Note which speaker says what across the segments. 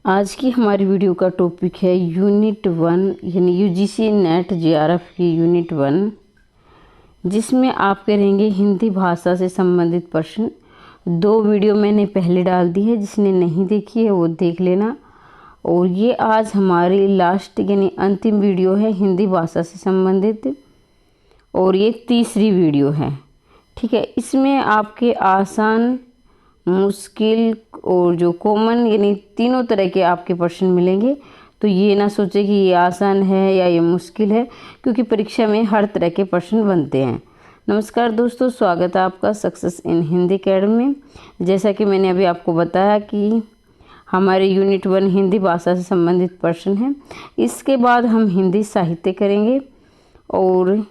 Speaker 1: आज की हमारी वीडियो का टॉपिक है यूनिट 1 यानी यूजीसी नेट जेआरएफ की यूनिट 1, जिसमें आप करेंगे हिंदी भाषा से संबंधित प्रश्न। 2 वीडियो मैंने पहले डाल दी है, जिसने नहीं देखी है वो देख लेना। और ये आज हमारी लास्ट यानी अंतिम वीडियो है हिंदी भाषा से संबंधित, और ये तीसरी वीडियो है। ठीक है, इसमें आपके आसान, मुश्किल और जो कॉमन यानी तीनों तरह के आपके प्रश्न मिलेंगे। तो ये ना सोचे कि ये आसान है या ये मुश्किल है, क्योंकि परीक्षा में हर तरह के प्रश्न बनते हैं। नमस्कार दोस्तों, स्वागत है आपका सक्सेस इन हिंदी अकेडमी में। जैसा कि मैंने अभी आपको बताया कि हमारे यूनिट 1 हिंदी भाषा से संबंधित प्रश्न हैं। इसके बाद हम हिंदी साहित्य करेंगे। और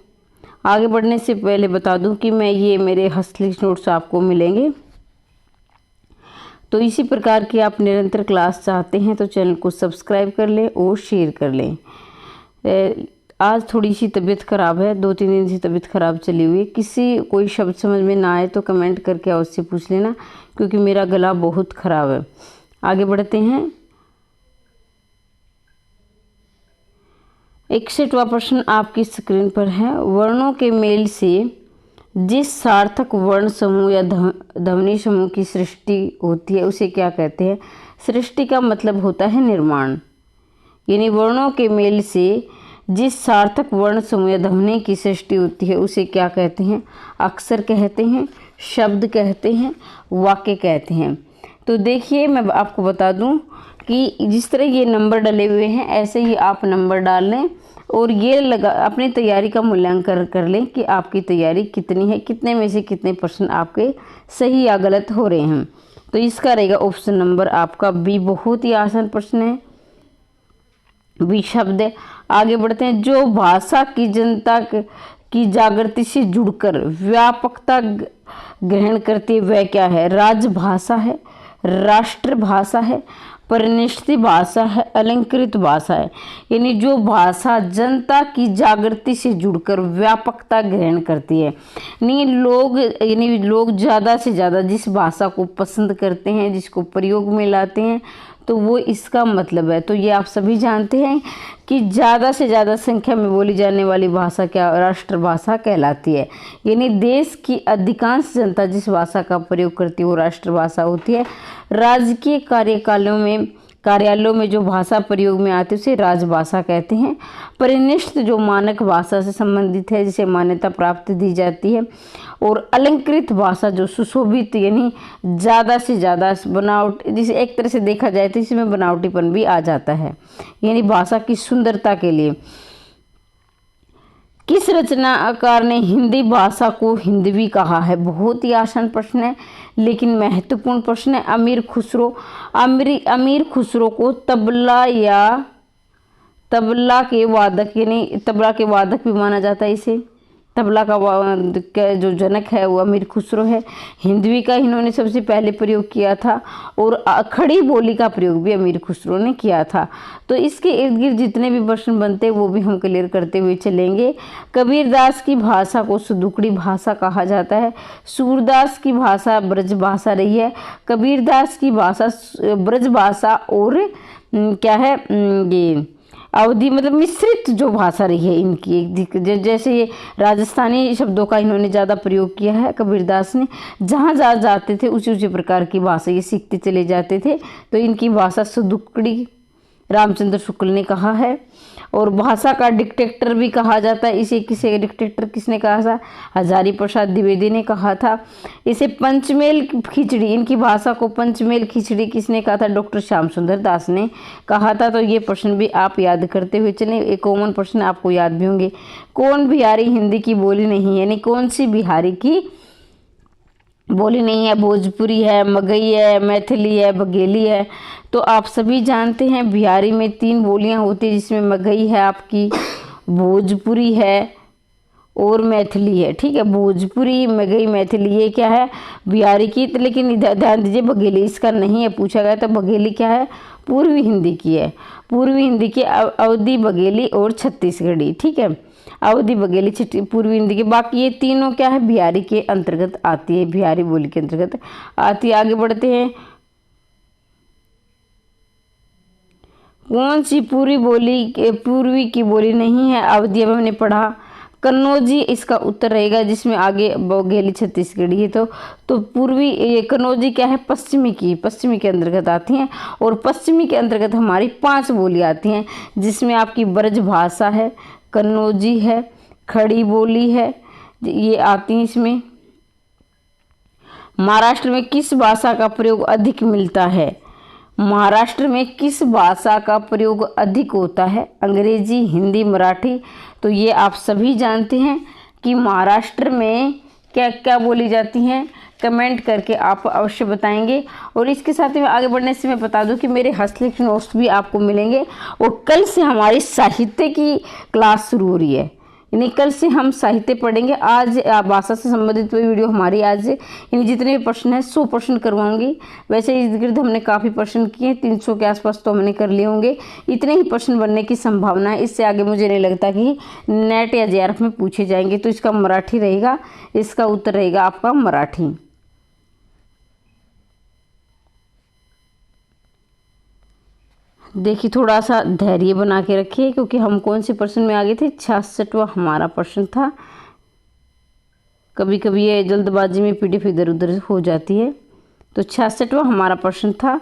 Speaker 1: आगे बढ़ने से पहले बता दूं कि ये मेरे हस्तलिखित नोट्स आपको मिलेंगे। तो इसी प्रकार की आप निरंतर क्लास चाहते हैं तो चैनल को सब्सक्राइब कर लें और शेयर कर लें। आज थोड़ी सी तबीयत ख़राब है, 2-3 दिन से तबीयत ख़राब चली हुई है। कोई शब्द समझ में ना आए तो कमेंट करके अवश्य पूछ लेना, क्योंकि मेरा गला बहुत ख़राब है। आगे बढ़ते हैं। 61वां प्रश्न आपकी स्क्रीन पर है। वर्णों के मेल से जिस सार्थक वर्ण समूह या ध्वनि समूह की सृष्टि होती है उसे क्या कहते हैं? सृष्टि का मतलब होता है निर्माण। यानी वर्णों के मेल से जिस सार्थक वर्ण समूह या ध्वनि की सृष्टि होती है उसे क्या कहते हैं? अक्षर कहते हैं, शब्द कहते हैं, वाक्य कहते हैं। तो देखिए, मैं आपको बता दूं कि जिस तरह ये नंबर डले हुए हैं ऐसे ही आप नंबर डाल लें और ये अपनी तैयारी का मूल्यांकन कर लें कि आपकी तैयारी कितनी है, कितने में से कितने प्रश्न आपके सही या गलत हो रहे हैं। तो इसका रहेगा ऑप्शन नंबर आपका बी। बहुत ही आसान प्रश्न है, बी शब्द है। आगे बढ़ते हैं। जो भाषा की जनता की जागृति से जुड़कर व्यापकता ग्रहण करती है वह क्या है? राजभाषा है, राष्ट्रभाषा है, परिनिष्ठित भाषा है, अलंकृत भाषा है। यानी जो भाषा जनता की जागृति से जुड़कर व्यापकता ग्रहण करती है, लोग ज़्यादा से ज़्यादा जिस भाषा को पसंद करते हैं, जिसको प्रयोग में लाते हैं, तो वो इसका मतलब है। तो ये आप सभी जानते हैं कि ज़्यादा से ज़्यादा संख्या में बोली जाने वाली भाषा क्या राष्ट्रभाषा कहलाती है। यानी देश की अधिकांश जनता जिस भाषा का प्रयोग करती है वो राष्ट्रभाषा होती है। राजकीय कार्यालयों में जो भाषा प्रयोग में आती है उसे राजभाषा कहते हैं। परिनिष्ठित जो मानक भाषा से संबंधित है, जिसे मान्यता प्राप्त दी जाती है। और अलंकृत भाषा जो सुशोभित यानी ज़्यादा से ज़्यादा बनावट, जिसे एक तरह से देखा जाए तो इसमें बनावटीपन भी आ जाता है, यानी भाषा की सुंदरता के लिए। किस रचनाकार ने हिंदी भाषा को हिंदवी कहा है? बहुत ही आसान प्रश्न है लेकिन महत्वपूर्ण प्रश्न है। अमीर खुसरो को तबला के वादक भी माना जाता है। इसे तबला का जो जनक है वो अमीर खुसरो है। हिंदवी का इन्होंने सबसे पहले प्रयोग किया था और खड़ी बोली का प्रयोग भी अमीर खुसरो ने किया था। तो इसके इर्द गिर्द जितने भी प्रश्न बनते हैं वो भी हम क्लियर करते हुए चलेंगे। कबीरदास की भाषा को सुदुकड़ी भाषा कहा जाता है। सूरदास की भाषा ब्रज भाषा रही है। कबीरदास की भाषा ब्रज भाषा और क्या है ये अवधि मतलब मिश्रित जो भाषा रही है इनकी। जैसे ये राजस्थानी शब्दों का इन्होंने ज़्यादा प्रयोग किया है कबीरदास ने। जहाँ जाते थे उसी प्रकार की भाषा ये सीखते चले जाते थे। तो इनकी भाषा सुदुकड़ी रामचंद्र शुक्ल ने कहा है। और भाषा का डिक्टेटर भी कहा जाता है। इसे डिक्टेटर किसने कहा था? हजारी प्रसाद द्विवेदी ने कहा था। इसे पंचमेल खिचड़ी, इनकी भाषा को पंचमेल खिचड़ी किसने कहा था? डॉक्टर श्याम सुंदर दास ने कहा था। तो ये प्रश्न भी आप याद करते हुए चलें। एक कॉमन प्रश्न आपको याद भी होंगे। कौन बिहारी हिंदी की बोली नहीं है? यानी कौन सी बिहारी की बोली नहीं है? भोजपुरी है, मगही है, मैथिली है, बघेली है। तो आप सभी जानते हैं बिहारी में 3 बोलियां होती है, जिसमें मगही है आपकी, भोजपुरी है और मैथिली है। ठीक है, भोजपुरी, मगही, मैथिली ये क्या है? बिहारी की। लेकिन ध्यान दीजिए बघेली इसका नहीं है पूछा गया। तो बघेली क्या है? पूर्वी हिंदी की है। पूर्वी हिंदी की अवधी बघेली और छत्तीसगढ़ी। ठीक है, अवधी बघेली पूर्वी हिंदी के। बाकी ये तीनों क्या है? बिहारी के अंतर्गत आती है, बिहारी बोली के अंतर्गत आती है। आगे बढ़ते हैं। कौन सी पूर्वी की बोली नहीं है? अवधी अब हमने पढ़ा। कन्नौजी इसका उत्तर रहेगा, जिसमें आगे बघेली छत्तीसगढ़ी है। तो पूर्वी, ये कन्नौजी क्या है? पश्चिमी के अंतर्गत आती हैं। और पश्चिमी के अंतर्गत हमारी 5 बोली आती हैं, जिसमें आपकी ब्रज भाषा है, कन्नौजी है, खड़ी बोली है, ये आती हैं इसमें। महाराष्ट्र में किस भाषा का प्रयोग अधिक मिलता है? महाराष्ट्र में किस भाषा का प्रयोग अधिक होता है? अंग्रेजी, हिंदी, मराठी। तो ये आप सभी जानते हैं कि महाराष्ट्र में क्या क्या बोली जाती हैं। कमेंट करके आप अवश्य बताएंगे। और इसके साथ ही आगे बढ़ने से मैं बता दूं कि मेरे हस्तलिखित नोट्स भी आपको मिलेंगे। और कल से हमारी साहित्य की क्लास शुरू हो रही है, यानी कल से हम साहित्य पढ़ेंगे। आज भाषा से संबंधित वीडियो हमारी आज यानी जितने भी प्रश्न हैं 100 प्रश्न करवाऊंगी। वैसे इर्द गिर्द हमने काफ़ी प्रश्न किए, 300 के आसपास तो हमने कर लिए होंगे। इतने ही प्रश्न बनने की संभावना है। इससे आगे मुझे नहीं लगता कि नेट या जेआरएफ में पूछे जाएंगे। तो इसका मराठी रहेगा, इसका उत्तर रहेगा आपका मराठी। देखिए थोड़ा सा धैर्य बना के रखिए, क्योंकि हम कौन से प्रश्न में आगे थे? 66वां हमारा प्रश्न था। कभी कभी ये जल्दबाजी में पीडीएफ इधर उधर हो जाती है। तो 66वां हमारा प्रश्न था।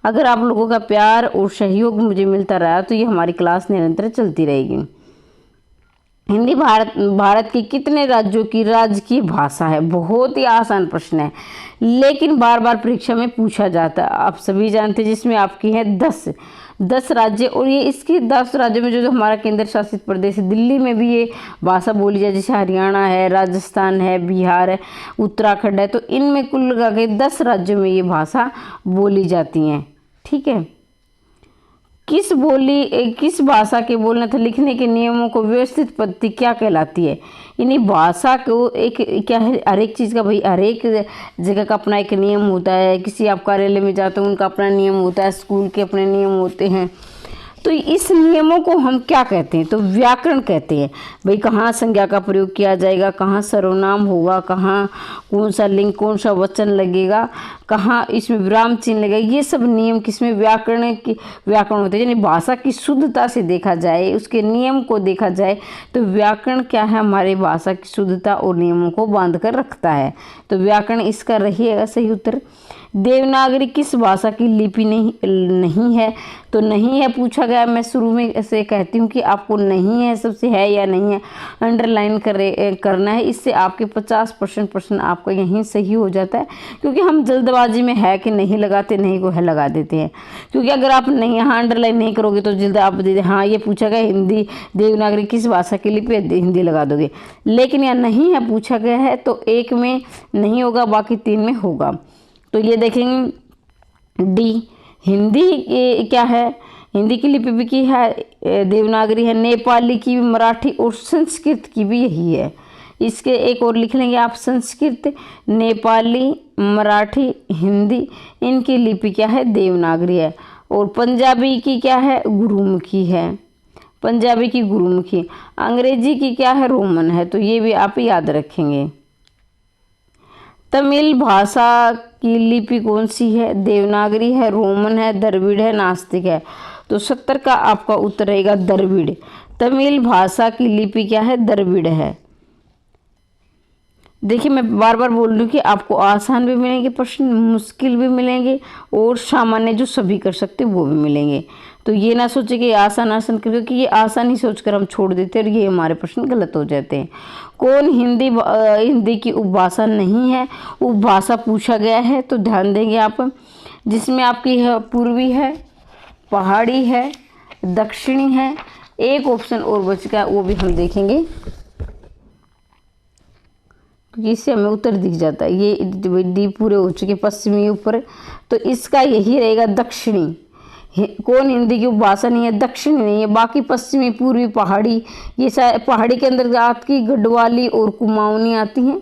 Speaker 1: अगर आप लोगों का प्यार और सहयोग मुझे मिलता रहा तो ये हमारी क्लास निरंतर चलती रहेगी। हिंदी भारत के कितने राज्यों की राजकीय भाषा है? बहुत ही आसान प्रश्न है, लेकिन बार बार परीक्षा में पूछा जाता है। आप सभी जानते हैं, जिसमें आपकी है 10 राज्य। और ये इसके 10 राज्यों में जो हमारा केंद्र शासित प्रदेश है, दिल्ली में भी ये भाषा बोली जाए, जैसे हरियाणा है, राजस्थान है, बिहार है, उत्तराखंड है। तो इनमें कुल लगा के 10 राज्यों में ये भाषा बोली जाती हैं। ठीक है। किस भाषा के बोलने तथा लिखने के नियमों को व्यवस्थित पद्धति क्या कहलाती है? यानी भाषा को एक क्या है, हर एक चीज़ का भाई हर एक जगह का अपना एक नियम होता है। किसी आप कार्यालय में जाते हो, उनका अपना नियम होता है, स्कूल के अपने नियम होते हैं। तो इस नियमों को हम क्या कहते हैं? तो व्याकरण कहते हैं। भाई कहाँ संज्ञा का प्रयोग किया जाएगा, कहाँ सर्वनाम होगा, कहाँ कौन सा लिंग, कौन सा वचन लगेगा, कहाँ इसमें विराम चिन्ह लगेगा, ये सब नियम किसमें? व्याकरण होते हैं। यानी भाषा की शुद्धता से देखा जाए, उसके नियम को देखा जाए, तो व्याकरण क्या है? हमारे भाषा की शुद्धता और नियमों को बांध कर रखता है। तो व्याकरण इसका रहिएगा सही उत्तर। देवनागरी किस भाषा की लिपि नहीं है? तो नहीं है पूछा गया। मैं शुरू में ऐसे कहती हूँ कि आपको नहीं है सबसे है या नहीं है अंडरलाइन करना है। इससे आपके 50% प्रश्न आपका यहीं सही हो जाता है, क्योंकि हम जल्दबाजी में है कि नहीं लगाते, नहीं को है लगा देते हैं। क्योंकि अगर आप नहीं यहाँ अंडरलाइन नहीं करोगे तो जल्द आप हाँ ये पूछा गया हिंदी देवनागरी किस भाषा की लिपि है, हिंदी लगा दोगे। लेकिन यहाँ नहीं है पूछा गया है, तो एक में नहीं होगा, बाकी 3 में होगा। तो ये देखेंगे डी, हिंदी क्या है? हिंदी की लिपि भी की है देवनागरी है, नेपाली की भी, मराठी और संस्कृत की भी यही है। इसके एक और लिख लेंगे आप, संस्कृत, नेपाली, मराठी, हिंदी, इनकी लिपि क्या है? देवनागरी है। और पंजाबी की क्या है? गुरुमुखी है। पंजाबी की गुरुमुखी। अंग्रेजी की क्या है? रोमन है। तो ये भी आप याद रखेंगे। तमिल भाषा की लिपि कौन सी है? देवनागरी है, रोमन है, द्रविड़ है, नास्तिक है। तो 70 का आपका उत्तर रहेगा द्रविड़। तमिल भाषा की लिपि क्या है? द्रविड़ है। देखिए मैं बार बार बोल रही हूँ कि आपको आसान भी मिलेंगे प्रश्न, मुश्किल भी मिलेंगे, और सामान्य जो सभी कर सकते वो भी मिलेंगे। तो ये ना सोचे कि आसान क्योंकि ये आसान ही सोचकर हम छोड़ देते हैं और ये हमारे प्रश्न गलत हो जाते हैं। कौन हिंदी की उपभाषा नहीं है? उपभाषा पूछा गया है, तो ध्यान देंगे आप। जिसमें आपकी है पूर्वी है, पहाड़ी है, दक्षिणी है। एक ऑप्शन और बच गया, वो भी हम देखेंगे, क्योंकि इससे हमें उत्तर दिख जाता है। ये डी पूरे हो चुके, पश्चिमी ऊपर, तो इसका यही रहेगा दक्षिणी। कौन हिंदी की उपभाषा नहीं है? दक्षिणी नहीं है, बाकी पश्चिमी, पूर्वी, पहाड़ी। ये पहाड़ी के अंदर आपकी गढ़वाली और कुमाऊनी आती हैं।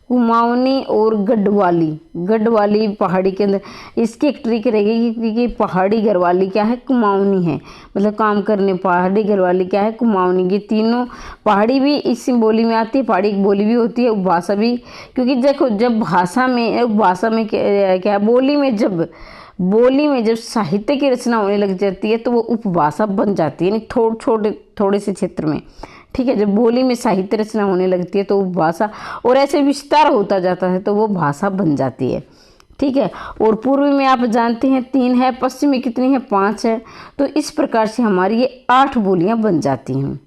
Speaker 1: कुमाऊनी और गढ़वाली पहाड़ी के अंदर। इसकी एक ट्रिक रहेगी कि पहाड़ी गढ़वाली क्या है? कुमाऊनी है। मतलब काम करने पहाड़ी गढ़वाली क्या है? कुमाऊनी। ये तीनों पहाड़ी भी इसी बोली में आती है, पहाड़ी की बोली भी होती है, उपभाषा भी। क्योंकि देखो जब भाषा में क्या बोली में जब बोली में जब साहित्य की रचना होने लग जाती है तो वो उपभाषा बन जाती है, यानी थोड़े से क्षेत्र में। ठीक है, जब बोली में साहित्य रचना होने लगती है तो उपभाषा, और ऐसे विस्तार होता जाता है तो वो भाषा बन जाती है। ठीक है, और पूर्व में आप जानते हैं 3 है, पश्चिम में कितनी है 5 है। तो इस प्रकार से हमारी ये 8 बोलियां बन जाती हैं।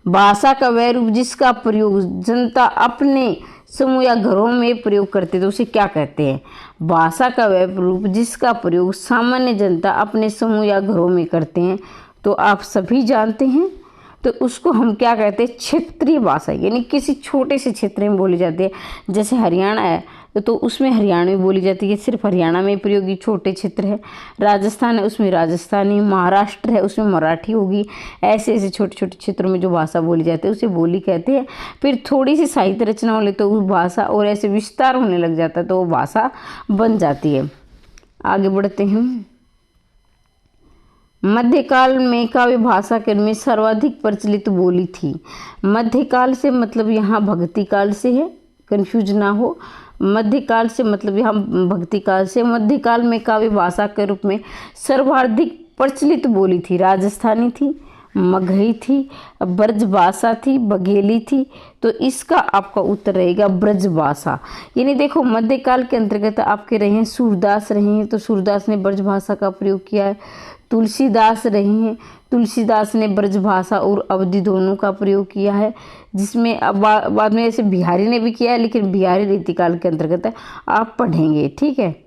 Speaker 1: भाषा का वह रूप जिसका प्रयोग जनता अपने समूह या घरों में प्रयोग करते तो उसे क्या कहते हैं? भाषा का वह रूप जिसका प्रयोग सामान्य जनता अपने समूह या घरों में करते हैं तो आप सभी जानते हैं, तो उसको हम क्या कहते हैं? क्षेत्रीय भाषा, यानी किसी छोटे से क्षेत्र में बोली जाती है। जैसे हरियाणा है तो उसमें हरियाणवी बोली जाती है, सिर्फ हरियाणा में प्रयोगी छोटे क्षेत्र है। राजस्थान है उसमें राजस्थानी, महाराष्ट्र है उसमें मराठी होगी। ऐसे ऐसे छोटे छोटे क्षेत्रों में जो भाषा बोली जाती है उसे बोली कहते हैं। फिर थोड़ी सी साहित्य रचना हो ले तो उस भाषा, और ऐसे विस्तार होने लग जाता है तो वो भाषा बन जाती है। आगे बढ़ते हैं। मध्यकाल में काव्य भाषा के में सर्वाधिक प्रचलित बोली थी। मध्यकाल से मतलब यहाँ भक्ति काल से है, कंफ्यूज ना हो। मध्यकाल से मतलब यहाँ भक्ति काल से। मध्यकाल में काव्य भाषा के रूप में सर्वाधिक प्रचलित बोली थी राजस्थानी थी, मगही थी, ब्रजभाषा थी, बघेली थी। तो इसका आपका उत्तर रहेगा ब्रजभाषा। यानी देखो मध्यकाल के अंतर्गत आपके रहे हैं सूरदास रहे हैं, तो सूरदास ने ब्रजभाषा का प्रयोग किया है। तुलसीदास रहे हैं, तुलसीदास ने ब्रजभाषा और अवधी दोनों का प्रयोग किया है, जिसमें अब बाद में ऐसे बिहारी ने भी किया है, लेकिन बिहारी रीतिकाल के अंतर्गत है, आप पढ़ेंगे। ठीक है,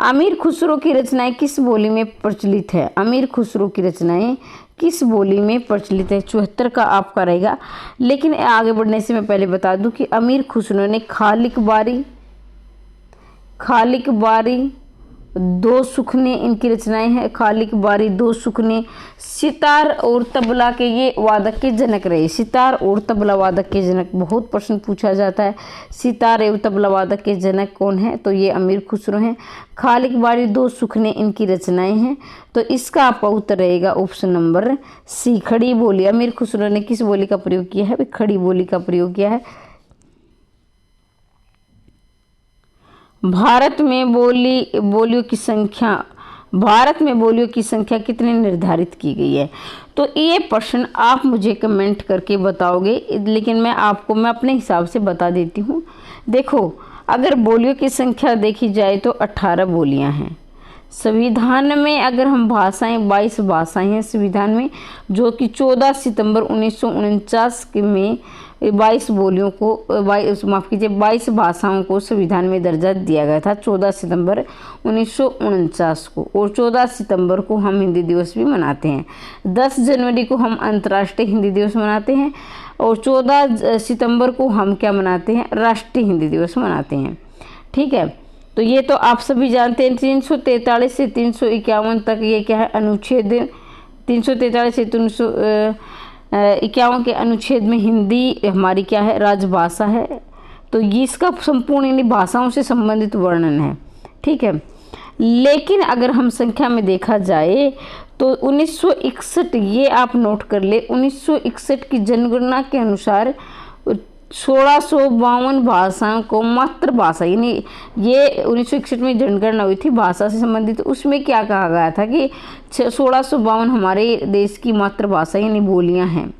Speaker 1: अमीर खुसरो की रचनाएं किस बोली में प्रचलित है? अमीर खुसरो की रचनाएं किस बोली में प्रचलित है? 74 का आपका रहेगा। लेकिन आगे बढ़ने से मैं पहले बता दूं कि अमीर खुसरो ने खालिक बारी, दो सुखने इनकी रचनाएं हैं। खालिक बारी, दो सुखने, सितार और तबला के ये वादक के जनक रहे। सितार और तबला वादक के जनक, बहुत प्रश्न पूछा जाता है, सितार एवं तबला वादक के जनक कौन है? तो ये अमीर खुसरो हैं। खालिक बारी, दो सुखने इनकी रचनाएं हैं। तो इसका आपका उत्तर रहेगा ऑप्शन नंबर सी, खड़ी बोली। अमीर खुसरो ने किस बोली का प्रयोग किया है? खड़ी बोली का प्रयोग किया है। भारत में बोलियों की संख्या कितनी निर्धारित की गई है? तो ये प्रश्न आप मुझे कमेंट करके बताओगे, लेकिन मैं अपने हिसाब से बता देती हूँ। देखो, अगर बोलियों की संख्या देखी जाए तो 18 बोलियां हैं। संविधान में अगर हम भाषाएं 22 भाषाएं हैं संविधान में, जो कि 14 सितंबर 1949 में 22 बोलियों को 22 भाषाओं को संविधान में दर्जा दिया गया था 14 सितंबर 1949 को। और 14 सितंबर को हम हिंदी दिवस भी मनाते हैं। 10 जनवरी को हम अंतर्राष्ट्रीय हिंदी दिवस मनाते हैं, और 14 सितंबर को हम क्या मनाते हैं? राष्ट्रीय हिंदी दिवस मनाते हैं। ठीक है, तो ये तो आप सभी जानते हैं। 343 से 351 तक ये क्या है? अनुच्छेद 343 से 351 के अनुच्छेद में हिंदी हमारी क्या है? राजभाषा है। तो ये इसका संपूर्ण यानी भाषाओं से संबंधित वर्णन है। ठीक है, लेकिन अगर हम संख्या में देखा जाए तो 1961, ये आप नोट कर ले, 1961 की जनगणना के अनुसार 1652 भाषाओं को मातृभाषा, यानी ये 1961 में जनगणना हुई थी भाषा से संबंधित। उसमें क्या कहा गया था कि 1652 हमारे देश की मातृभाषा यानी बोलियां हैं।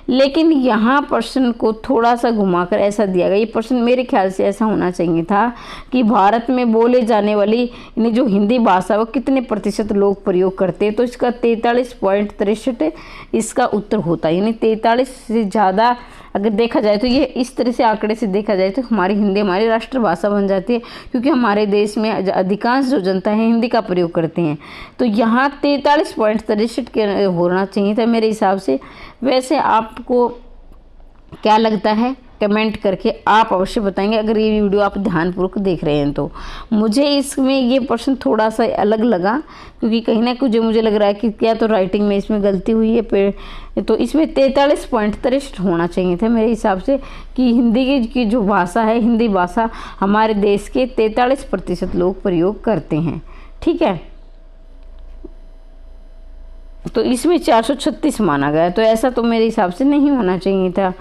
Speaker 1: लेकिन यहाँ प्रश्न को थोड़ा सा घुमाकर ऐसा दिया गया, ये प्रश्न मेरे ख्याल से ऐसा होना चाहिए था कि भारत में बोले जाने वाली यानी जो हिंदी भाषा वो कितने प्रतिशत लोग प्रयोग करते हैं? तो इसका 43.63 इसका उत्तर होता है। यानी 43 से ज़्यादा अगर देखा जाए तो ये इस तरह से आंकड़े से देखा जाए तो हमारी हिंदी हमारी राष्ट्रभाषा बन जाती है, क्योंकि हमारे देश में अधिकांश जो जनता है हिंदी का प्रयोग करते हैं। तो यहाँ 43.63 के होना चाहिए था मेरे हिसाब से। वैसे आपको क्या लगता है कमेंट करके आप अवश्य बताएंगे, अगर ये वीडियो आप ध्यानपूर्वक देख रहे हैं तो। मुझे इसमें ये प्रश्न थोड़ा सा अलग लगा, क्योंकि कहीं ना कहीं मुझे लग रहा है कि क्या तो राइटिंग में इसमें गलती हुई है। तो इसमें 43.63 होना चाहिए था मेरे हिसाब से, कि हिंदी की जो भाषा है हिंदी भाषा हमारे देश के 43% लोग प्रयोग करते हैं। ठीक है, तो इसमें 436 माना गया, तो ऐसा तो मेरे हिसाब से नहीं होना चाहिए था।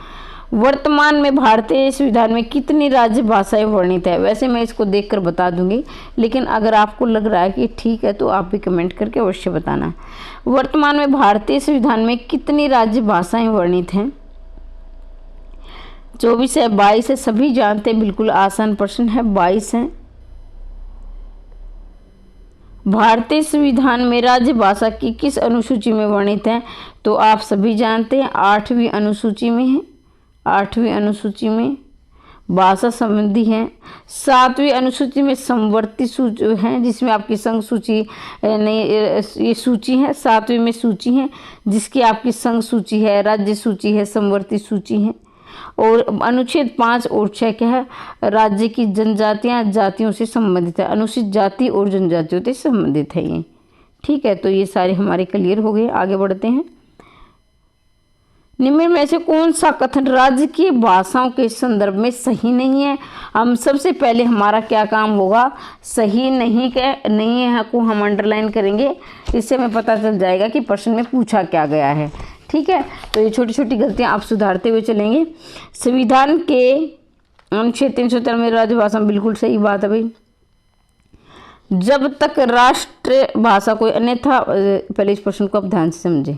Speaker 1: वर्तमान में भारतीय संविधान में कितनी राज्य भाषाएं वर्णित है? वैसे मैं इसको देखकर बता दूंगी, लेकिन अगर आपको लग रहा है कि ठीक है तो आप भी कमेंट करके अवश्य बताना। वर्तमान में भारतीय संविधान में कितनी राज्य भाषाएं वर्णित हैं? 24 है, 22 है, सभी जानते हैं, बिल्कुल आसान प्रश्न है, 22 है। भारतीय संविधान में राज्य भाषा की किस अनुसूची में वर्णित है? तो आप सभी जानते हैं 8वीं अनुसूची में है, 8वीं अनुसूची में भाषा संबंधी है। 7वीं अनुसूची में समवर्ती सूची है, जिसमें आपकी संघ सूची नहीं, ये सूची है, 7वीं में सूची है जिसकी आपकी संघ सूची है, राज्य सूची है, समवर्ती सूची है। और अनुच्छेद 5 और 6 क्या है? राज्य की जनजातियां जातियों से संबंधित है, अनुसूचित जाति और जनजातियों से संबंधित है ये। ठीक है, तो ये सारे हमारे क्लियर हो गए। आगे बढ़ते हैं। निम्न में से कौन सा कथन राज्य की भाषाओं के संदर्भ में सही नहीं है? हम सबसे पहले हमारा क्या काम होगा? सही नहीं है को हम अंडरलाइन करेंगे, इससे हमें पता चल जाएगा कि प्रश्न में पूछा क्या गया है। ठीक है, तो ये छोटी छोटी गलतियां आप सुधारते हुए चलेंगे। संविधान के अनुच्छेद 393 में राजभाषा में बिल्कुल सही बात है भाई। जब तक राष्ट्र भाषा कोई अन्यथा, पहले इस प्रश्न को आप ध्यान से समझें।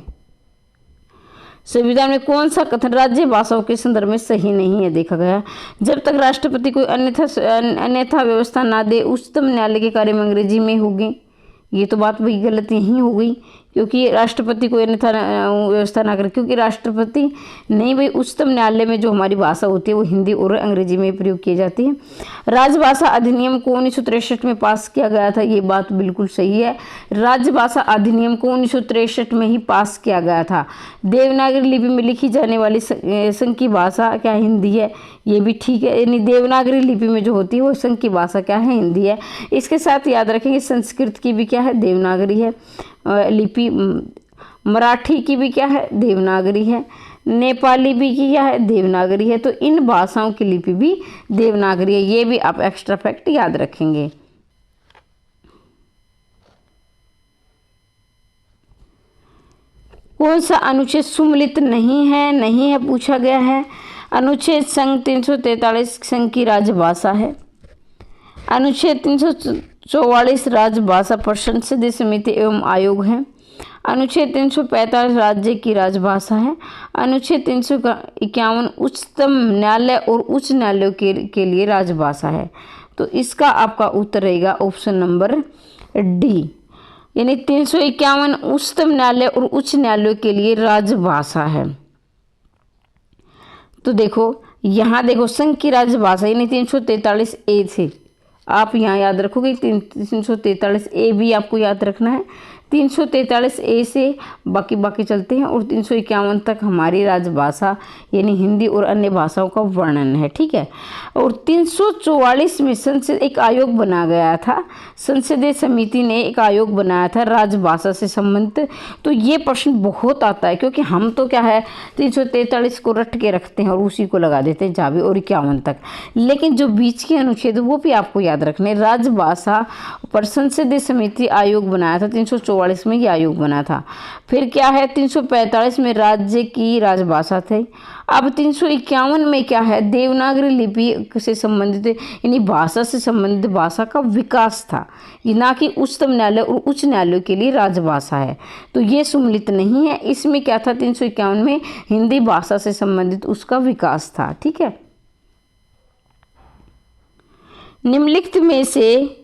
Speaker 1: संविधान में कौन सा कथन राज्य भाषाओं के संदर्भ में सही नहीं है? देखा गया, जब तक राष्ट्रपति कोई अन्यथा व्यवस्था ना दे उच्चतम न्यायालय के कार्य में अंग्रेजी में होगी। ये तो बात वही गलत यही हो गई, क्योंकि राष्ट्रपति को अन्यथा व्यवस्था ना करे, क्योंकि राष्ट्रपति नहीं भाई, उच्चतम न्यायालय में जो हमारी भाषा होती है वो हिंदी और अंग्रेजी में प्रयोग की जाती है। राजभाषा अधिनियम को 1963 में पास किया गया था, ये बात बिल्कुल सही है। राजभाषा अधिनियम को 1963 में ही पास किया गया था। देवनागरी लिपि में लिखी जाने वाली संघ की भाषा क्या हिंदी है? ये भी ठीक है, यानी देवनागरी लिपि में जो होती है वो संघ की भाषा क्या है? हिंदी है। इसके साथ याद रखेंगे संस्कृत की भी क्या है? देवनागरी है लिपि। मराठी की भी क्या है? देवनागरी है। नेपाली भी की क्या है? देवनागरी है। तो इन भाषाओं की लिपि भी देवनागरी है, ये भी आप एक्स्ट्रा फैक्ट याद रखेंगे। कौन सा अनुच्छेद सुमेलित नहीं है पूछा गया है। अनुच्छेद संघ 343 संघ की राजभाषा है। अनुच्छेद 344 राजभाषा परिषद समिति एवं आयोग है। अनुच्छेद 345 राज्य की राजभाषा है। अनुच्छेद 351 उच्चतम न्यायालय और उच्च न्यायालयों के लिए राजभाषा है। तो इसका आपका उत्तर रहेगा ऑप्शन नंबर डी, यानी 351 उच्चतम न्यायालय और उच्च न्यायालयों के लिए राजभाषा है। तो देखो यहाँ देखो संघ की राजभाषा यानी 343 ए थे, आप यहाँ याद रखोगे 343 ए भी आपको याद रखना है। 343 ए से बाकी चलते हैं और 351 तक हमारी राजभाषा यानी हिंदी और अन्य भाषाओं का वर्णन है। ठीक है, और 344 में संसद एक आयोग बना गया था, संसदीय समिति ने एक आयोग बनाया था राजभाषा से संबंधित। तो ये प्रश्न बहुत आता है, क्योंकि हम तो क्या है 343 को रट के रखते हैं और उसी को लगा देते हैं जहाँ भी, और 51 तक। लेकिन जो बीच के अनुच्छेद वो भी आपको याद रखने। राजभाषा पर संसदीय समिति आयोग बनाया था, 344 में ये आयोग बना था। फिर क्या है 345 में राज्य की राजभाषा थी। अब 351 में क्या है देवनागरी लिपि से संबंधित यानी भाषा से संबंधित भाषा का विकास था, ये ना कि उच्चतम न्यायालय और उच्च न्यायालय के लिए राजभाषा है। तो ये सम्मिलित नहीं है। इसमें क्या था 351 में हिंदी भाषा से संबंधित उसका विकास था। ठीक है, निम्नलिखित में से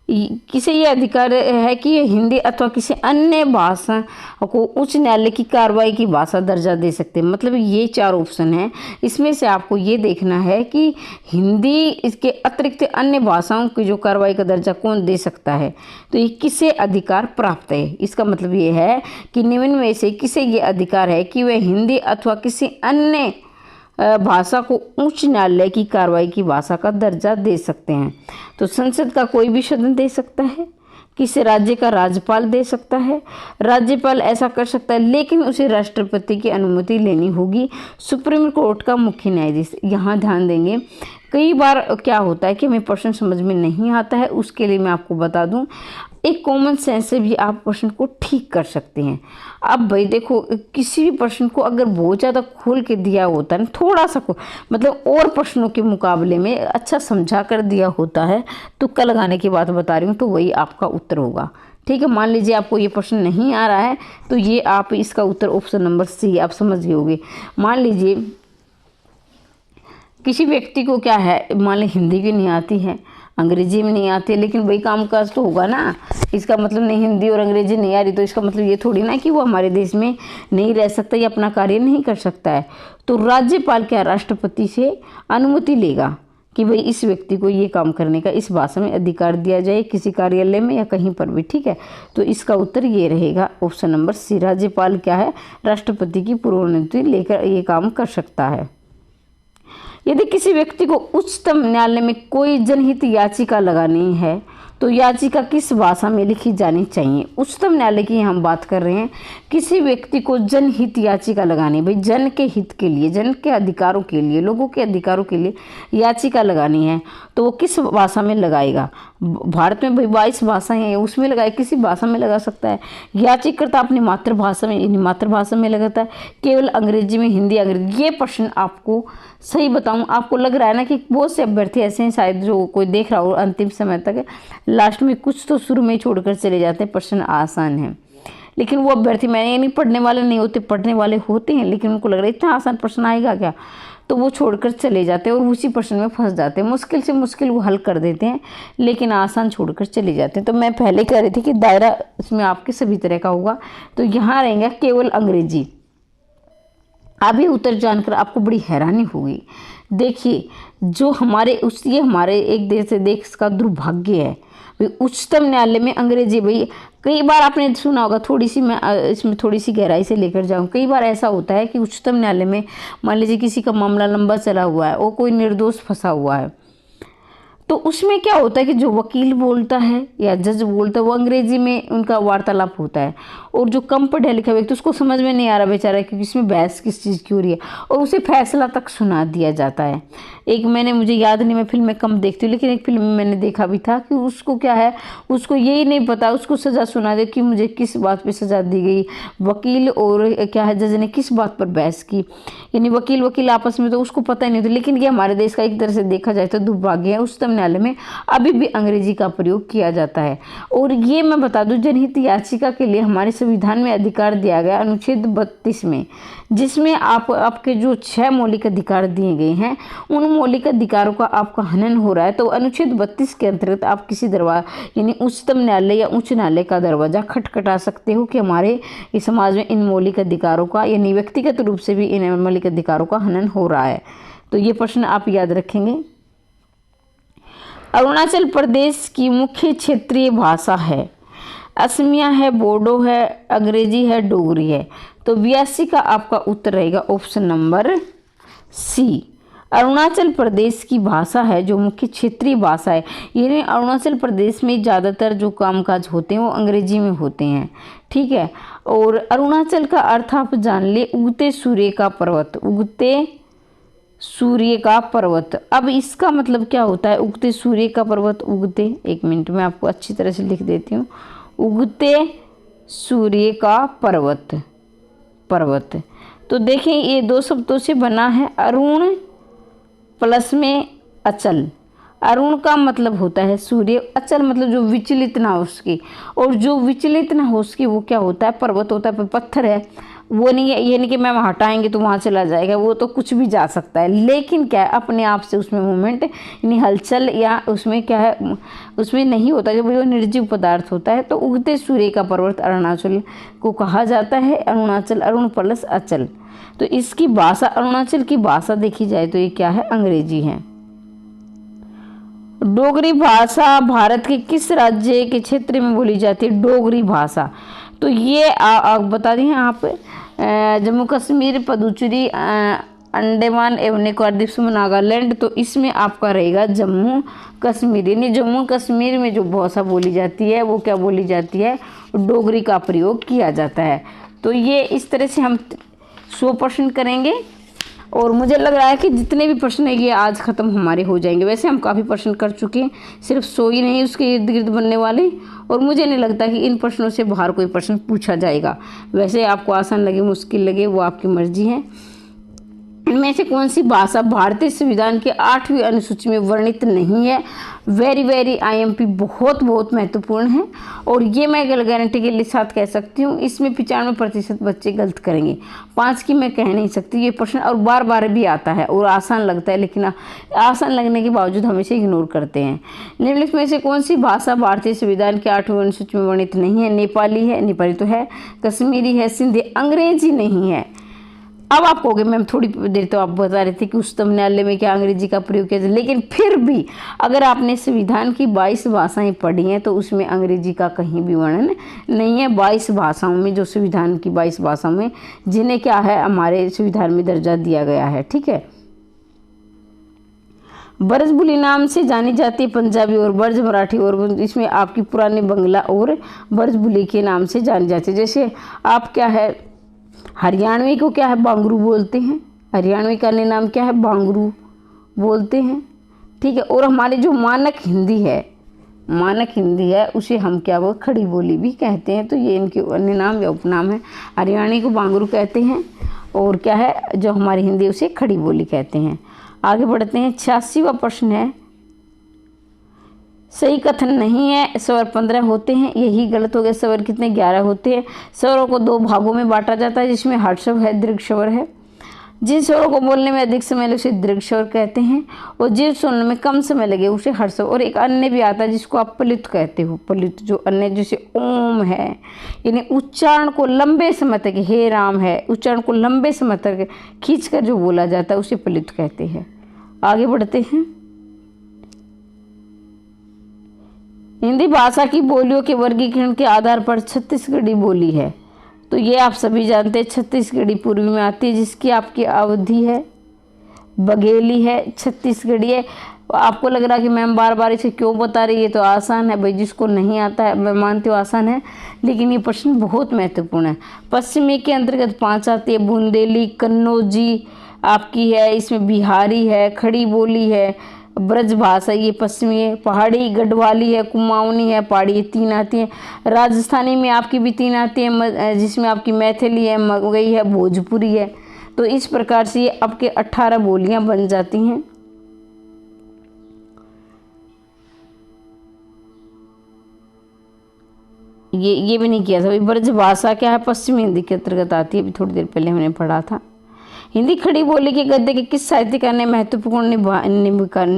Speaker 1: किसे ये अधिकार है कि हिंदी अथवा किसी अन्य भाषा को उच्च न्यायालय की कार्रवाई की भाषा दर्जा दे सकते हैं। मतलब ये 4 ऑप्शन हैं, इसमें से आपको ये देखना है कि हिंदी इसके अतिरिक्त अन्य भाषाओं की जो कार्रवाई का दर्जा कौन दे सकता है। तो ये किसे अधिकार प्राप्त है, इसका मतलब ये है कि निम्न में से किसे ये अधिकार है कि वह हिंदी अथवा किसी अन्य भाषा को उच्च न्यायालय की कार्रवाई की भाषा का दर्जा दे सकते हैं। तो संसद का कोई भी सदन दे सकता है, किसी राज्य का राज्यपाल दे सकता है, राज्यपाल ऐसा कर सकता है, लेकिन उसे राष्ट्रपति की अनुमति लेनी होगी। सुप्रीम कोर्ट का मुख्य न्यायाधीश, यहाँ ध्यान देंगे कई बार क्या होता है कि हमें प्रश्न समझ में नहीं आता है, उसके लिए मैं आपको बता दूं, एक कॉमन सेंस से भी आप प्रश्न को ठीक कर सकते हैं। अब भाई देखो, किसी भी प्रश्न को अगर बहुत ज़्यादा खोल के दिया होता है ना, थोड़ा सा को मतलब और प्रश्नों के मुकाबले में अच्छा समझा कर दिया होता है, तुक्का लगाने की बात बता रही हूँ, तो वही आपका उत्तर होगा। ठीक है, मान लीजिए आपको ये प्रश्न नहीं आ रहा है, तो ये आप इसका उत्तर ऑप्शन नंबर सी आप समझ गए होंगे। मान लीजिए किसी व्यक्ति को क्या है, मान ली हिंदी भी नहीं आती है, अंग्रेजी में नहीं आती है, लेकिन वही काम काज तो होगा ना। इसका मतलब नहीं हिंदी और अंग्रेजी नहीं आ रही तो इसका मतलब ये थोड़ी ना कि वो हमारे देश में नहीं रह सकता या अपना कार्य नहीं कर सकता है। तो राज्यपाल क्या राष्ट्रपति से अनुमति लेगा कि भाई इस व्यक्ति को ये काम करने का इस भाषा में अधिकार दिया जाए, किसी कार्यालय में या कहीं पर भी। ठीक है, तो इसका उत्तर ये रहेगा ऑप्शन नंबर सी। राज्यपाल क्या है, राष्ट्रपति की पूर्व अनुमति लेकर ये काम कर सकता है। यदि किसी व्यक्ति को उच्चतम न्यायालय में कोई जनहित याचिका लगानी है तो याचिका किस भाषा में लिखी जानी चाहिए? उच्चतम न्यायालय की हम बात कर रहे हैं। किसी व्यक्ति को जनहित याचिका लगानी, भाई जन के हित के लिए, जन के अधिकारों के लिए, लोगों के अधिकारों के लिए याचिका लगानी है तो वो किस भाषा में लगाएगा? भारत में भाई 22 भाषाएं हैं, उसमें लगाए, किसी भाषा में लगा सकता है। याचिकाकर्ता अपनी मातृभाषा में लगाता है, केवल अंग्रेजी में, हिंदी अंग्रेजी। ये प्रश्न आपको सही बताऊं, आपको लग रहा है ना कि बहुत से अभ्यर्थी ऐसे हैं शायद जो कोई देख रहा हो अंतिम समय तक, लास्ट में कुछ तो शुरू में ही छोड़कर चले जाते हैं, प्रश्न आसान है। लेकिन वो अभ्यर्थी, मैंने ये नहीं पढ़ने वाले नहीं होते, पढ़ने वाले होते हैं, लेकिन उनको लग रहा है इतना आसान प्रश्न आएगा क्या, तो वो छोड़कर चले जाते हैं और उसी प्रश्न में फंस जाते हैं। मुश्किल से मुश्किल वो हल कर देते हैं लेकिन आसान छोड़कर चले जाते हैं। तो मैं पहले कह रही थी कि दायरा इसमें आपके सभी तरह का होगा, तो यहाँ रहेगा केवल अंग्रेजी। अभी उत्तर जानकर आपको बड़ी हैरानी होगी। देखिए, जो हमारे ये हमारे एक देश से देश का दुर्भाग्य है भाई, उच्चतम न्यायालय में अंग्रेजी। भाई कई बार आपने सुना होगा, थोड़ी सी मैं इसमें थोड़ी सी गहराई से लेकर जाऊँ। कई बार ऐसा होता है कि उच्चतम न्यायालय में मान लीजिए किसी का मामला लंबा चला हुआ है और कोई निर्दोष फंसा हुआ है, तो उसमें क्या होता है कि जो वकील बोलता है या जज बोलता है वो अंग्रेजी में उनका वार्तालाप होता है, और जो कम पढ़ा लिखा व्यक्ति उसको समझ में नहीं आ रहा बेचारा कि इसमें बहस किस चीज़ की हो रही है, और उसे फैसला तक सुना दिया जाता है। एक मैंने, मुझे याद नहीं, मैं फिल्में कम देखती हूँ, लेकिन एक फिल्म में मैंने देखा भी था कि उसको क्या है, उसको यही नहीं पता, उसको सज़ा सुना दे कि मुझे किस बात पर सज़ा दी गई, वकील और क्या है जज ने किस बात पर बहस की, यानी वकील आपस में, तो उसको पता ही नहीं था। लेकिन ये हमारे देश का एक तरह से देखा जाए तो दुर्भाग्य है, उच्चतम न्यायालय में अभी भी अंग्रेजी का प्रयोग किया जाता है। और ये मैं बता दूं, जनहित याचिका के लिए हमारे संविधान में अधिकार दिया गया अनुच्छेद 32 में, जिसमें आपके जो 6 मौलिक अधिकार दिए गए हैं, उन मौलिक अधिकारों का आपका हनन हो रहा है, तो अनुच्छेद 32 के अंतर्गत आप किसी दरवाजा यानी उच्चतम न्यायालय या उच्च न्यायालय का दरवाजा खटखटा सकते हो कि हमारे इस समाज में इन मौलिक अधिकारों का यानी व्यक्तिगत रूप से भी इन मौलिक अधिकारों का हनन हो रहा है। तो ये प्रश्न आप याद रखेंगे। अरुणाचल प्रदेश की मुख्य क्षेत्रीय भाषा है, असमिया है, बोडो है, अंग्रेजी है, डोगरी है। तो 82 का आपका उत्तर रहेगा option number C. Arunachal Pradesh की भाषा है जो मुख्य क्षेत्रीय भाषा है, यानी अरुणाचल प्रदेश में ज़्यादातर जो कामकाज होते हैं वो अंग्रेजी में होते हैं। ठीक है, और अरुणाचल का अर्थ आप जान ले, उगते सूर्य का पर्वत, उगते सूर्य का पर्वत। अब इसका मतलब क्या होता है, उगते सूर्य का पर्वत, उगते, एक मिनट में आपको अच्छी तरह से लिख देती हूँ, उगते सूर्य का पर्वत, पर्वत। तो देखें ये 2 शब्दों से बना है, अरुण प्लस में अचल। अरुण का मतलब होता है सूर्य, अचल मतलब जो विचलित ना हो उसकी, और जो विचलित ना हो उसकी वो क्या होता है, पर्वत होता है। पत्थर है वो नहीं है, ये नहीं कि मैम हटाएंगे तो वहाँ चला जाएगा, वो तो कुछ भी जा सकता है, लेकिन क्या है अपने आप से उसमें मूवमेंट यानी हलचल या उसमें क्या है, उसमें नहीं होता, जब वो निर्जीव पदार्थ होता है। तो उगते सूर्य का पर्वत अरुणाचल को कहा जाता है, अरुणाचल, अरुण प्लस अचल। तो इसकी भाषा, अरुणाचल की भाषा देखी जाए तो ये क्या है, अंग्रेजी है। डोगरी भाषा भारत के किस राज्य के क्षेत्र में बोली जाती है, डोगरी भाषा? तो ये बता दें आप, जम्मू कश्मीर, पुदुचेरी, अंडमान एवं निकोबार द्वीप समूह, नागालैंड। तो इसमें आपका रहेगा जम्मू कश्मीर, यानी जम्मू कश्मीर में जो भाषा बोली जाती है वो क्या बोली जाती है, डोगरी का प्रयोग किया जाता है। तो ये इस तरह से हम 100% करेंगे और मुझे लग रहा है कि जितने भी प्रश्न है ये आज ख़त्म हमारे हो जाएंगे। वैसे हम काफ़ी प्रश्न कर चुके हैं, सिर्फ 100 ही नहीं उसके इर्द गिर्द बनने वाले, और मुझे नहीं लगता कि इन प्रश्नों से बाहर कोई प्रश्न पूछा जाएगा। वैसे आपको आसान लगे मुश्किल लगे वो आपकी मर्जी है। इनमें से कौन सी भाषा भारतीय संविधान के 8वीं अनुसूची में वर्णित नहीं है? वेरी IMP बहुत महत्वपूर्ण है, और ये मैं गारंटी के लिए साथ कह सकती हूँ इसमें 95% बच्चे गलत करेंगे। 5 की मैं कह नहीं सकती ये प्रश्न, और बार भी आता है और आसान लगता है, लेकिन आसान लगने के बावजूद हमेशा इग्नोर करते हैं। निम्नलिखित में से कौन सी भाषा भारतीय संविधान के 8वीं अनुसूची में वर्णित नहीं है? नेपाली है, नेपाली तो है, कश्मीरी है, सिंधी, अंग्रेजी नहीं है। अब आप कहोगे मैम थोड़ी देर तो आप बता रहे थे कि उच्चतम न्यायालय में क्या अंग्रेजी का प्रयोग किया जाए, लेकिन फिर भी अगर आपने संविधान की 22 भाषाएं पढ़ी हैं तो उसमें अंग्रेजी का कहीं भी वर्णन नहीं है। 22 भाषाओं में, जो संविधान की 22 भाषाओं में जिन्हें क्या है हमारे संविधान में दर्जा दिया गया है, ठीक है। ब्रजबुली नाम से जानी जाती है पंजाबी और ब्रज मराठी, और इसमें आपकी पुरानी बंगला और ब्रजबुली के नाम से जानी जाती है। जैसे आप क्या है हरियाणवी को क्या है बांगरू बोलते हैं, हरियाणवी का अन्य नाम क्या है बांगरू बोलते हैं, ठीक है। और हमारी जो मानक हिंदी है उसे हम क्या वो खड़ी बोली भी कहते हैं। तो ये इनके अन्य नाम या उपनाम है। हरियाणवी को बांगरू कहते हैं, और क्या है जो हमारी हिंदी उसे खड़ी बोली कहते हैं। आगे बढ़ते हैं। 86वां प्रश्न है, सही कथन नहीं है। स्वर 15 होते हैं, यही गलत हो गया। स्वर कितने? 11 होते हैं। स्वरों को 2 भागों में बांटा जाता है, जिसमें हर्ष स्वर है, दीर्घ स्वर है। जिन स्वरों को बोलने में अधिक समय लगे उसे दीर्घ स्वर कहते हैं, और जिन सुनने में कम समय लगे उसे हर्ष स्वर। और एक अन्य भी आता है जिसको आप प्लुत कहते हो। प्लुत जो अन्य जैसे ओम है, यानी उच्चारण को लंबे समय तक, हे राम है, उच्चारण को लंबे समय तक खींच कर जो बोला जाता है उसे प्लुत कहते हैं। आगे बढ़ते हैं। हिंदी भाषा की बोलियों के वर्गीकरण के आधार पर छत्तीसगढ़ी बोली है। तो ये आप सभी जानते हैं, छत्तीसगढ़ी पूर्वी में आती है, जिसकी आपकी अवधि है, बघेली है, छत्तीसगढ़ी है। आपको लग रहा है कि मैम बार इसे क्यों बता रही है, तो आसान है भाई, जिसको नहीं आता है मैं मानती हूँ आसान है, लेकिन ये प्रश्न बहुत महत्वपूर्ण है। पश्चिमी के अंतर्गत 5 आती है, बुंदेली, कन्नौजी आपकी है, इसमें बिहारी है, खड़ी बोली है, ब्रज भाषा ये पश्चिमी है, पहाड़ी गढ़वाली है, कुमाऊनी है, पहाड़ी ये 3 आती हैं। राजस्थानी में आपकी भी 3 आती हैं, जिसमें आपकी मैथिली है, मगही है, भोजपुरी है। तो इस प्रकार से ये आपके 18 बोलियां बन जाती हैं। ये भी नहीं किया था। ब्रज भाषा क्या है? पश्चिमी हिंदी के अंतर्गत आती है, अभी थोड़ी देर पहले हमने पढ़ा था। हिंदी खड़ी बोली के गद्य के किस साहित्यकार ने महत्वपूर्ण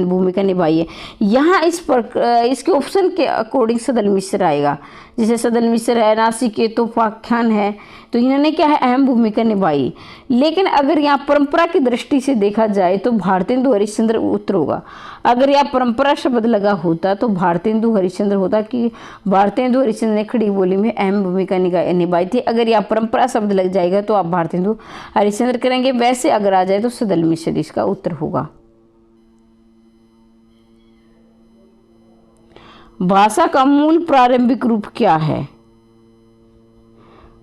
Speaker 1: भूमिका निभाई है? यहाँ इसके ऑप्शन के अकॉर्डिंग सदल मिश्र आएगा। जैसे सदल मिश्र है, नासिकेतो उपाख्यान है, तो इन्होंने क्या है अहम भूमिका निभाई। लेकिन अगर यहाँ परंपरा की दृष्टि से देखा जाए तो भारतेंदु हरिश्चंद्र उत्तर होगा। अगर यहाँ परंपरा शब्द लगा होता तो भारतेंदु हरिश्चंद्र होता, कि भारतेंदु हरिश्चंद्र ने खड़ी बोली में अहम भूमिका निभाई थी। अगर यहाँ परंपरा शब्द लग जाएगा तो आप भारतेंदु हरिश्चंद्र करेंगे। वैसे अगर आ जाए तो सदल मिश्र इसका उत्तर होगा। भाषा का मूल प्रारंभिक रूप क्या है?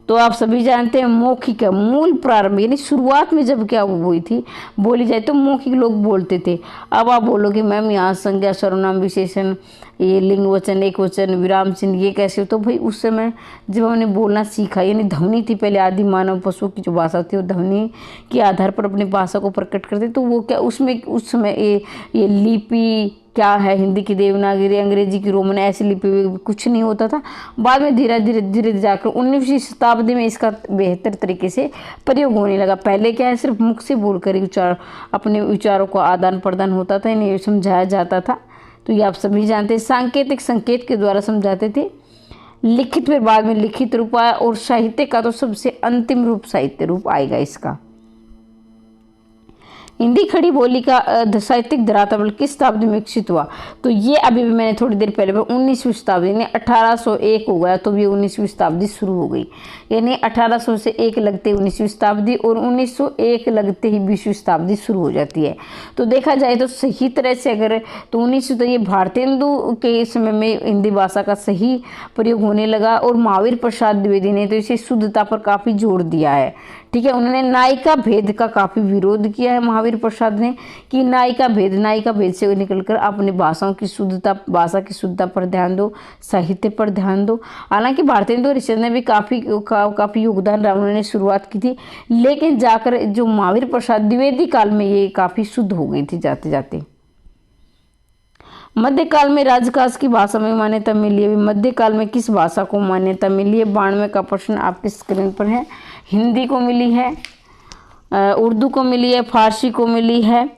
Speaker 1: तो आप सभी जानते हैं मौखिक है। मूल प्रारंभ यानी शुरुआत में जब क्या वो हुई थी बोली जाए तो मौखिक लोग बोलते थे। अब आप बोलोगे मैम यहाँ संज्ञा सर्वनाम विशेषण, ये लिंग वचन, एक वचन, विराम चिन्ह ये कैसे हो? तो भाई उस समय जब हमने बोलना सीखा, यानी ध्वनि थी पहले, आदि मानव पशु की जो भाषा थी वो ध्वनि के आधार पर अपनी भाषा को प्रकट करते, तो वो क्या उसमें उस समय ये लिपि क्या है, हिंदी की देवनागरी, अंग्रेजी की रोमन, ऐसी लिपि कुछ नहीं होता था। बाद में धीरे धीरे जाकर 19वीं शताब्दी में इसका बेहतर तरीके से प्रयोग होने लगा। पहले क्या है सिर्फ मुख से बोलकर ही अपने विचारों को आदान प्रदान होता था, इन्हें समझाया जाता था। तो ये आप सभी जानते हैं। सांकेतिक संकेत के द्वारा समझाते थे। लिखित फिर बाद में लिखित रूप आया, और साहित्य का तो सबसे अंतिम रूप साहित्य रूप आएगा इसका। हिंदी खड़ी बोली का साहित्यिक धरातल किस शताब्दी में विकसित हुआ? तो ये अभी भी मैंने थोड़ी देर पहले 19वीं शताब्दी, यानी 1801 हो गया तो ये 19वीं शताब्दी शुरू हो गई, यानी 1800 से 1 लगते ही 19वीं शताब्दी और 1901 लगते ही 20वीं शताब्दी शुरू हो जाती है। तो देखा जाए तो सही तरह से अगर तो 1900 तो ये भारतेंदु के समय में हिंदी भाषा का सही प्रयोग होने लगा और महावीर प्रसाद द्विवेदी ने तो इसे शुद्धता पर काफ़ी जोर दिया है। ठीक है, उन्होंने नायिका भेद का काफ़ी विरोध किया है महावीर प्रसाद ने, कि नायिका भेद से निकलकर अपनी भाषाओं की शुद्धता, भाषा की शुद्धता पर ध्यान दो, साहित्य पर ध्यान दो। हालांकि भारतेंदु हरिश्चंद्र ने भी काफ़ी योगदान रहा, उन्होंने शुरुआत की थी, लेकिन जाकर जो महावीर प्रसाद द्विवेदी काल में ये काफ़ी शुद्ध हो गई थी जाते जाते। मध्यकाल में राजकाज की भाषा में मान्यता मिली है। मध्यकाल में किस भाषा को मान्यता मिली है? 92 का प्रश्न आपकी स्क्रीन पर है। हिंदी को मिली है, उर्दू को मिली है, फारसी को मिली है,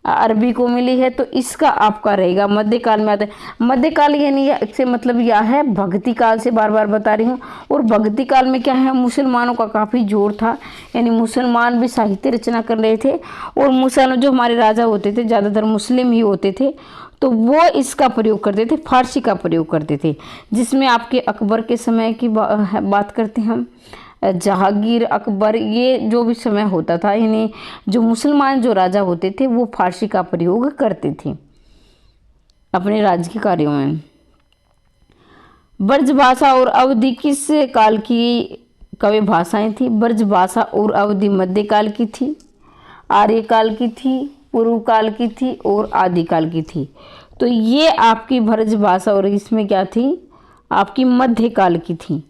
Speaker 1: अरबी को मिली है। तो इसका आपका रहेगा मध्यकाल में आता है। मध्यकाल यानी इससे मतलब यह है भक्ति काल से, बार बार बता रही हूँ। और भक्ति काल में क्या है, मुसलमानों का काफ़ी जोर था, यानी मुसलमान भी साहित्य रचना कर रहे थे और मुसलमान जो हमारे राजा होते थे ज़्यादातर मुस्लिम ही होते थे, तो वो इसका प्रयोग करते थे, फारसी का प्रयोग करते थे, जिसमें आपके अकबर के समय की बात करते हैं हम, जहांगीर, अकबर, ये जो भी समय होता था, यानी जो मुसलमान जो राजा होते थे वो फारसी का प्रयोग करते थे अपने राज्य के कार्यों में। ब्रजभाषा और अवधि किस काल की कवि भाषाएं थी? ब्रजभाषा और अवधि मध्यकाल की थी, आर्यकाल की थी, पूर्व काल की थी और आदिकाल की थी। तो ये आपकी ब्रजभाषा और इसमें क्या थी, आपकी मध्यकाल की थी।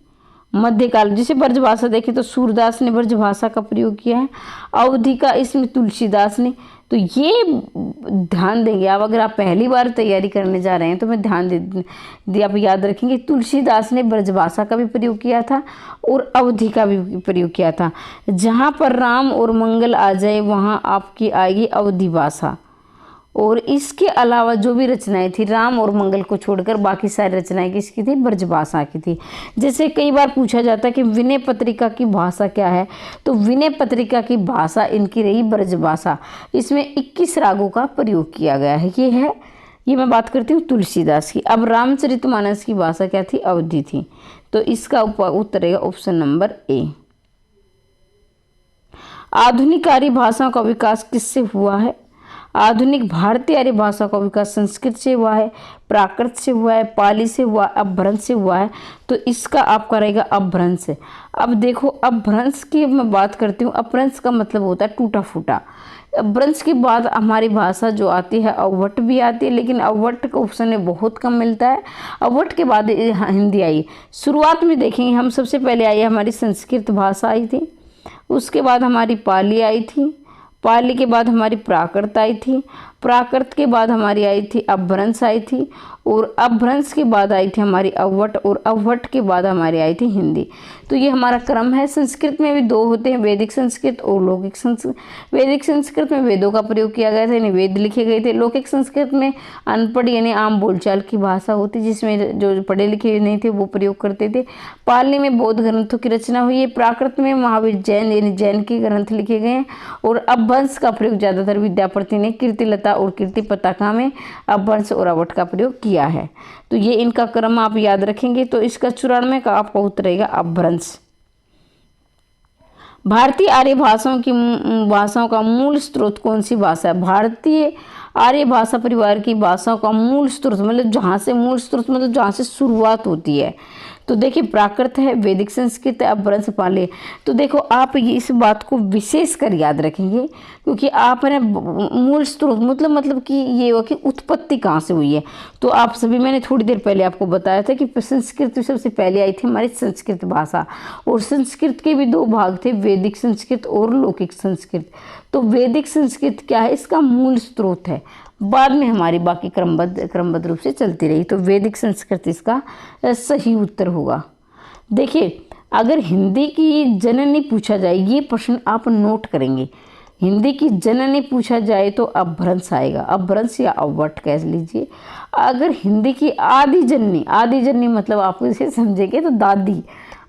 Speaker 1: मध्यकाल जैसे ब्रजभाषा देखें तो सूरदास ने ब्रजभाषा का प्रयोग किया है, अवधि का इसमें तुलसीदास ने। तो ये ध्यान देंगे आप, अगर आप पहली बार तैयारी करने जा रहे हैं तो मैं ध्यान दे आप याद रखेंगे, तुलसीदास ने ब्रजभाषा का भी प्रयोग किया था और अवधि का भी प्रयोग किया था। जहाँ पर राम और मंगल आ जाए वहाँ आपकी आएगी अवधि भाषा। और इसके अलावा जो भी रचनाएं थी, राम और मंगल को छोड़कर बाकी सारी रचनाएं किसकी थी? ब्रजभाषा की थी। जैसे कई बार पूछा जाता है कि विनय पत्रिका की भाषा क्या है, तो विनय पत्रिका की भाषा इनकी रही ब्रजभाषा। इसमें 21 रागों का प्रयोग किया गया है। ये मैं बात करती हूँ तुलसीदास की। अब रामचरितमानस की भाषा क्या थी? अवधि थी। तो इसका उत्तर रहेगा ऑप्शन नंबर ए। आधुनिक आर्य भाषाओं का विकास किससे हुआ है? आधुनिक भारतीय आर्य भाषा का विकास संस्कृत से हुआ है, प्राकृत से हुआ है, पाली से हुआ, अपभ्रंश से हुआ है। तो इसका आपका रहेगा अपभ्रंश। अब देखो अपभ्रंश की मैं बात करती हूँ, अपभ्रंश का मतलब होता है टूटा फूटा। अपभ्रंश के बाद हमारी भाषा जो आती है अवट भी आती है, लेकिन अवट का ऑप्शन में बहुत कम मिलता है। अवट के बाद हिंदी आई। शुरुआत में देखेंगे हम, सबसे पहले आई हमारी संस्कृत भाषा आई थी, उसके बाद हमारी पाली आई थी, पाली के बाद हमारी प्राकृत आई थी, प्राकृत के बाद हमारी आई थी अपभ्रंश आई थी, और अपभ्रंश के बाद आई थी हमारी अवट, और अवट के बाद हमारी आई थी हिंदी। तो ये हमारा क्रम है। संस्कृत में भी दो होते हैं, वैदिक संस्कृत और लौकिक संस्कृत। वैदिक संस्कृत में वेदों का प्रयोग किया गया था, यानी वेद लिखे गए थे। लौकिक संस्कृत में अनपढ़ यानी आम बोलचाल की भाषा होती, जिसमें जो पढ़े लिखे नहीं थे वो प्रयोग करते थे। पाली में बौद्ध ग्रंथों की रचना हुई है। प्राकृत में महावीर जैन यानी जैन के ग्रंथ लिखे गए हैं। और अपभ्रंश का प्रयोग ज़्यादातर विद्यापति ने कीर्तिलता और कीर्ति पताका में अपभ्रंश और अवट का प्रयोग किया है। तो ये इनका क्रम आप याद रखेंगे। तो इसका 94 का आपका उत्तर रहेगा अपभ्रंश। भारतीय आर्य भाषाओं का मूल स्रोत कौन सी भाषा है? भारतीय आर्य भाषा परिवार की भाषाओं का मूल स्रोत मतलब जहाँ से मूल स्रोत मतलब जहाँ से शुरुआत होती है। तो देखिए प्राकृत है, वैदिक संस्कृत है, अपभ्रंश पाली। तो देखो आप ये इस बात को विशेष कर याद रखेंगे, क्योंकि आप है मूल स्रोत मतलब कि ये हो कि उत्पत्ति कहाँ से हुई है। तो आप सभी, मैंने थोड़ी देर पहले आपको बताया था कि संस्कृत सबसे पहले आई थी हमारी संस्कृत भाषा, और संस्कृत के भी दो भाग थे, वैदिक संस्कृत और लौकिक संस्कृत। तो वैदिक संस्कृत क्या है? इसका मूल स्रोत है, बाद में हमारी बाकी क्रमबद्ध रूप से चलती रही। तो वैदिक संस्कृत इसका सही उत्तर होगा। देखिए अगर हिंदी की जननी पूछा जाए, ये प्रश्न आप नोट करेंगे, हिंदी की जननी पूछा जाए तो अपभ्रंश आएगा, अपभ्रंश या अवट कह लीजिए। अगर हिंदी की आदि जननी मतलब आप इसे समझेंगे तो दादी,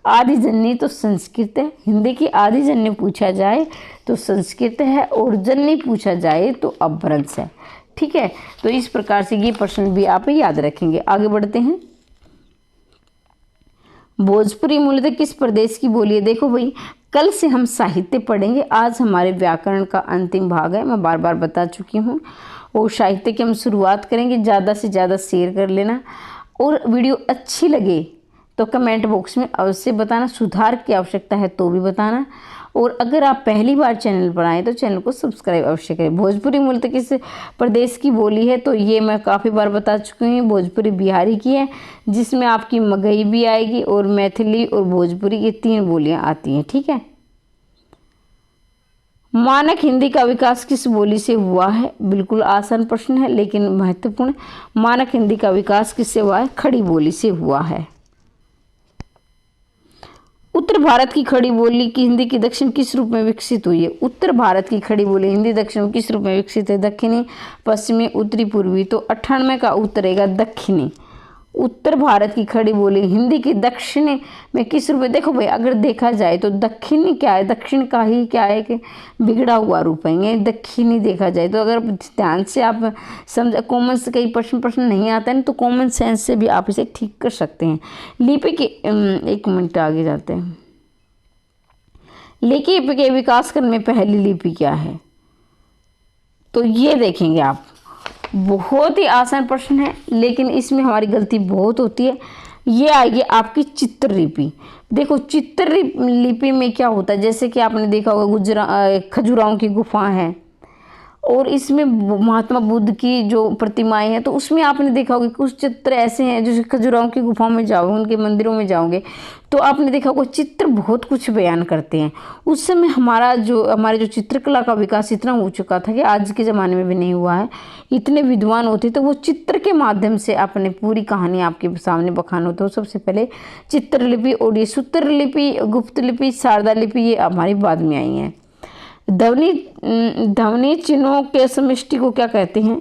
Speaker 1: आदि जननी तो संस्कृत है, हिंदी की आदि जननी पूछा जाए तो संस्कृत है, और जननी पूछा जाए तो अपभ्रंश है। ठीक है, तो इस प्रकार से ये प्रश्न भी आप याद रखेंगे। आगे बढ़ते हैं। भोजपुरी मूलतः किस प्रदेश की बोली है? देखो भाई, कल से हम साहित्य पढ़ेंगे, आज हमारे व्याकरण का अंतिम भाग है, मैं बार बार बता चुकी हूँ। और साहित्य की हम शुरुआत करेंगे। ज़्यादा से ज़्यादा शेयर कर लेना, और वीडियो अच्छी लगे तो कमेंट बॉक्स में अवश्य बताना, सुधार की आवश्यकता है तो भी बताना। और अगर आप पहली बार चैनल पर आए तो चैनल को सब्सक्राइब अवश्य करें। भोजपुरी मूलतः किस प्रदेश की बोली है? तो ये मैं काफ़ी बार बता चुकी हूँ, भोजपुरी बिहारी की है, जिसमें आपकी मगही भी आएगी, और मैथिली और भोजपुरी ये 3 बोलियाँ आती हैं। ठीक है, मानक हिंदी का विकास किस बोली से हुआ है? बिल्कुल आसान प्रश्न है लेकिन महत्वपूर्ण। मानक हिंदी का विकास किससे हुआ है? खड़ी बोली से हुआ है। उत्तर भारत की खड़ी बोली की हिंदी की दक्षिण किस रूप में विकसित हुई है? उत्तर भारत की खड़ी बोली हिंदी दक्षिण किस रूप में विकसित है? दक्षिणी, पश्चिमी, उत्तरी, पूर्वी। तो 98 का उत्तर रहेगा दक्षिणी। उत्तर भारत की खड़ी बोली हिंदी की दक्षिणी में किस रूप में? देखो भाई, अगर देखा जाए तो दक्षिणी क्या है? दक्षिण का ही क्या है कि बिगड़ा हुआ रूप है, ये दक्षिणी देखा जाए तो। अगर ध्यान से आप समझ, कॉमन से कई प्रश्न नहीं आता है ना, तो कॉमन सेंस से भी आप इसे ठीक कर सकते हैं। लिपि के 1 मिनट आगे जाते हैं। लिपि के विकास क्रम में पहली लिपि क्या है? तो ये देखेंगे आप, बहुत ही आसान प्रश्न है लेकिन इसमें हमारी गलती बहुत होती है। ये आएगी आपकी चित्रलिपि। देखो, चित्रलिपि में क्या होता है, जैसे कि आपने देखा होगा खजुराहों की गुफा है, और इसमें महात्मा बुद्ध की जो प्रतिमाएं हैं, तो उसमें आपने देखा होगा कुछ चित्र ऐसे हैं, जैसे खजुराहों की गुफा में जाओगे, उनके मंदिरों में जाओगे तो आपने देखा होगा चित्र बहुत कुछ बयान करते हैं। उस समय हमारे जो चित्रकला का विकास इतना हो चुका था कि आज के ज़माने में भी नहीं हुआ है। इतने विद्वान होते तो वो चित्र के माध्यम से अपने पूरी कहानी आपके सामने बखान होते हो। सबसे पहले चित्रलिपि, और ये सूत्रलिपि, गुप्त लिपि, शारदा लिपि ये हमारी बाद में आई हैं। ध्वनि चिन्हों के समष्टि को क्या कहते हैं?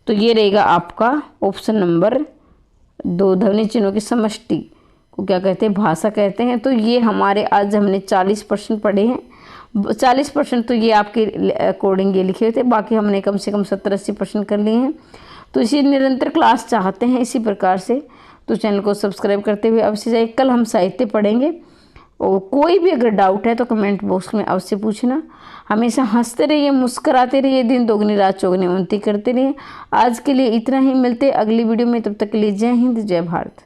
Speaker 1: तो ये रहेगा आपका ऑप्शन नंबर 2, ध्वनि चिन्हों की समष्टि को क्या कहते हैं? भाषा कहते हैं। तो ये हमारे आज हमने 40 प्रश्न पढ़े हैं। 40% तो ये आपके अकॉर्डिंग ये लिखे हुए थे, बाकी हमने कम से कम 70-80 प्रश्न कर लिए हैं। तो इसी निरंतर क्लास चाहते हैं इसी प्रकार से, तो चैनल को सब्सक्राइब करते हुए अवश्य जाइए। कल हम साहित्य पढ़ेंगे, और कोई भी अगर डाउट है तो कमेंट बॉक्स में अवश्य पूछना। हमेशा हंसते रहिए, मुस्कुराते रहिए, दिन दोगुनी रात चौगुनी उन्नति करते रहिए। आज के लिए इतना ही, मिलते अगली वीडियो में, तब तक के लिए जय हिंद, जय भारत।